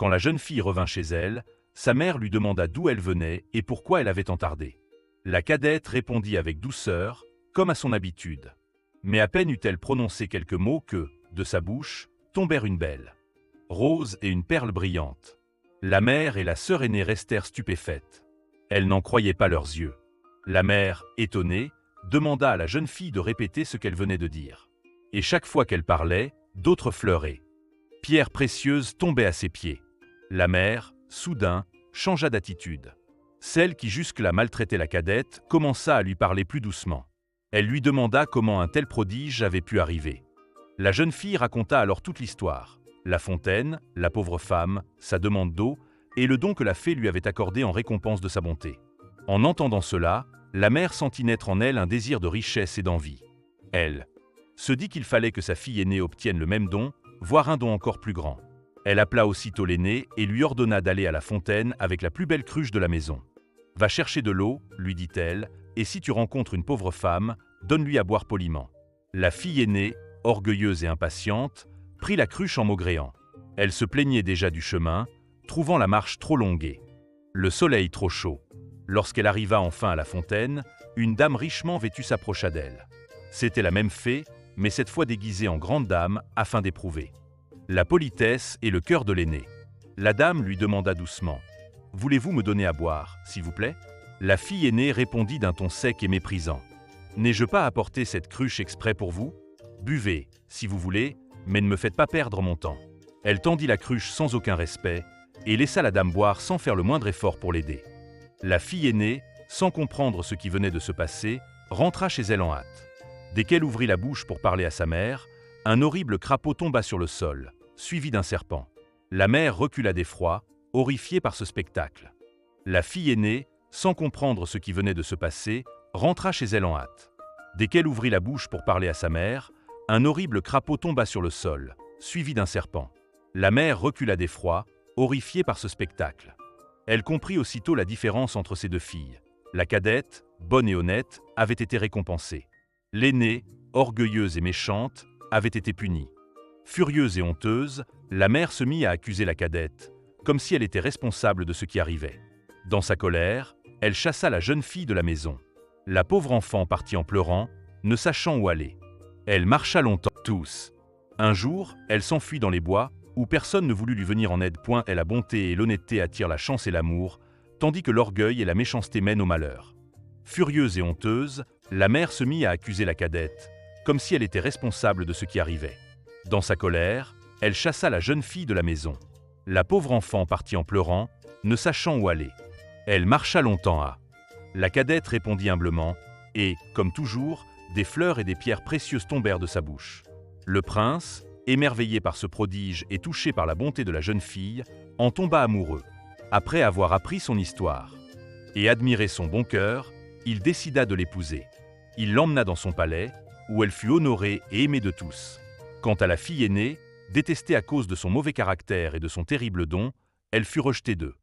Quand la jeune fille revint chez elle, sa mère lui demanda d'où elle venait et pourquoi elle avait tant tardé. La cadette répondit avec douceur, comme à son habitude. Mais à peine eut-elle prononcé quelques mots que, de sa bouche, tombèrent une belle rose et une perle brillante. La mère et la sœur aînée restèrent stupéfaites. Elles n'en croyaient pas leurs yeux. La mère, étonnée, demanda à la jeune fille de répéter ce qu'elle venait de dire. Et chaque fois qu'elle parlait, d'autres fleuraient. Pierres précieuses tombaient à ses pieds. La mère, soudain, changea d'attitude. Celle qui jusque-là maltraitait la cadette commença à lui parler plus doucement. Elle lui demanda comment un tel prodige avait pu arriver. La jeune fille raconta alors toute l'histoire. La fontaine, la pauvre femme, sa demande d'eau et le don que la fée lui avait accordé en récompense de sa bonté. En entendant cela, la mère sentit naître en elle un désir de richesse et d'envie. Elle se dit qu'il fallait que sa fille aînée obtienne le même don, voire un don encore plus grand. Elle appela aussitôt l'aînée et lui ordonna d'aller à la fontaine avec la plus belle cruche de la maison. « Va chercher de l'eau, lui dit-elle, et si tu rencontres une pauvre femme, donne-lui à boire poliment. » La fille aînée, orgueilleuse et impatiente, prit la cruche en maugréant. Elle se plaignait déjà du chemin, trouvant la marche trop longue. Le soleil trop chaud. Lorsqu'elle arriva enfin à la fontaine, une dame richement vêtue s'approcha d'elle. C'était la même fée, mais cette fois déguisée en grande dame afin d'éprouver la politesse et le cœur de l'aîné. La dame lui demanda doucement « Voulez-vous me donner à boire, s'il vous plaît ?» La fille aînée répondit d'un ton sec et méprisant « N'ai-je pas apporté cette cruche exprès pour vous? Buvez, si vous voulez, mais ne me faites pas perdre mon temps. » Elle tendit la cruche sans aucun respect et laissa la dame boire sans faire le moindre effort pour l'aider. La fille aînée, sans comprendre ce qui venait de se passer, rentra chez elle en hâte. Dès qu'elle ouvrit la bouche pour parler à sa mère, un horrible crapaud tomba sur le sol, suivi d'un serpent. La mère recula d'effroi, horrifiée par ce spectacle. La fille aînée, sans comprendre ce qui venait de se passer, rentra chez elle en hâte. Dès qu'elle ouvrit la bouche pour parler à sa mère, un horrible crapaud tomba sur le sol, suivi d'un serpent. La mère recula d'effroi, horrifiée par ce spectacle. Elle comprit aussitôt la différence entre ces deux filles. La cadette, bonne et honnête, avait été récompensée. L'aînée, orgueilleuse et méchante, avait été punie. Furieuse et honteuse, la mère se mit à accuser la cadette, comme si elle était responsable de ce qui arrivait. Dans sa colère, elle chassa la jeune fille de la maison. La pauvre enfant partit en pleurant, ne sachant où aller. Elle marcha longtemps, tous. Un jour, elle s'enfuit dans les bois, où personne ne voulut lui venir en aide. La bonté et l'honnêteté attirent la chance et l'amour, tandis que l'orgueil et la méchanceté mènent au malheur. Furieuse et honteuse, la mère se mit à accuser la cadette, comme si elle était responsable de ce qui arrivait. Dans sa colère, elle chassa la jeune fille de la maison. La pauvre enfant partit en pleurant, ne sachant où aller. Elle marcha longtemps à. La cadette répondit humblement, et, comme toujours, des fleurs et des pierres précieuses tombèrent de sa bouche. Le prince, émerveillé par ce prodige et touché par la bonté de la jeune fille, en tomba amoureux. Après avoir appris son histoire et admiré son bon cœur, il décida de l'épouser. Il l'emmena dans son palais, où elle fut honorée et aimée de tous. Quant à la fille aînée, détestée à cause de son mauvais caractère et de son terrible don, elle fut rejetée d'eux.